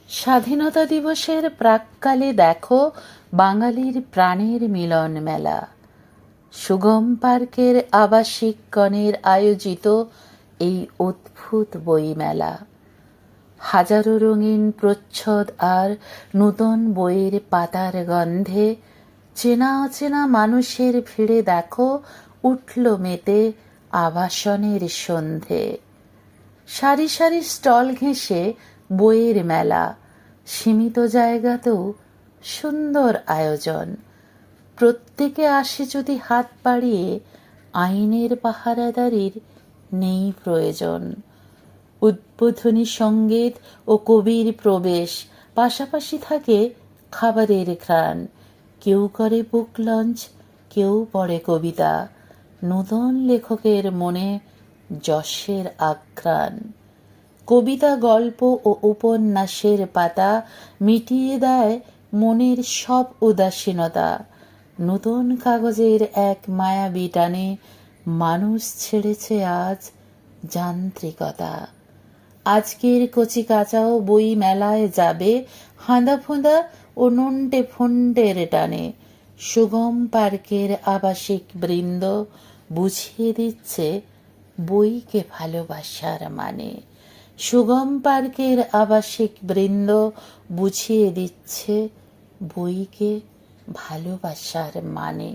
স্বাধীনতা দিবসের প্রাক্কালে দেখো বাঙালির প্রাণের মিলন মেলা। সুগম পার্কের আবাসিকগণের আয়োজিত এই অদ্ভুত বইমেলা হাজারো রঙিন প্রচ্ছদ আর নূতন বইয়ের পাতার গন্ধে চেনা অচেনা মানুষের ভিড়ে দেখো উঠল মেতে আবাসনের সন্ধে। সারি সারি স্টল ঘেঁষে বইয়ের মেলা, সীমিত জায়গাতেও সুন্দর আয়োজন। প্রত্যেকে আসে যদি হাত বাড়িয়ে, আইনের পাহারাদারির নেই প্রয়োজন। উদ্বোধনী সঙ্গীত ও কবির প্রবেশ, পাশাপাশি থাকে খাবারের ঘ্রাণ। কেউ করে বুক লঞ্চ, কেউ পড়ে কবিতা, নূতন লেখকের মনে যশের আঘ্রাণ। কবিতা, গল্প ও উপন্যাসের পাতা মিটিয়ে দেয় মনের সব উদাসীনতা। নতুন কাগজের এক মায়াবী টানে মানুষ ছেড়েছে আজ যান্ত্রিকতা। আজকের কচি কাঁচাও বই মেলায় যাবে হাঁদা ফোঁদা ও নন্টে ফন্টের টানে। সুগম পার্কের আবাসিক বৃন্দ বুঝিয়ে দিচ্ছে বইকে ভালোবাসার মানে। সুগম পার্কের আবাসিক বৃন্দ বুঝিয়ে দিচ্ছে বইকে ভালোবাসার মানে।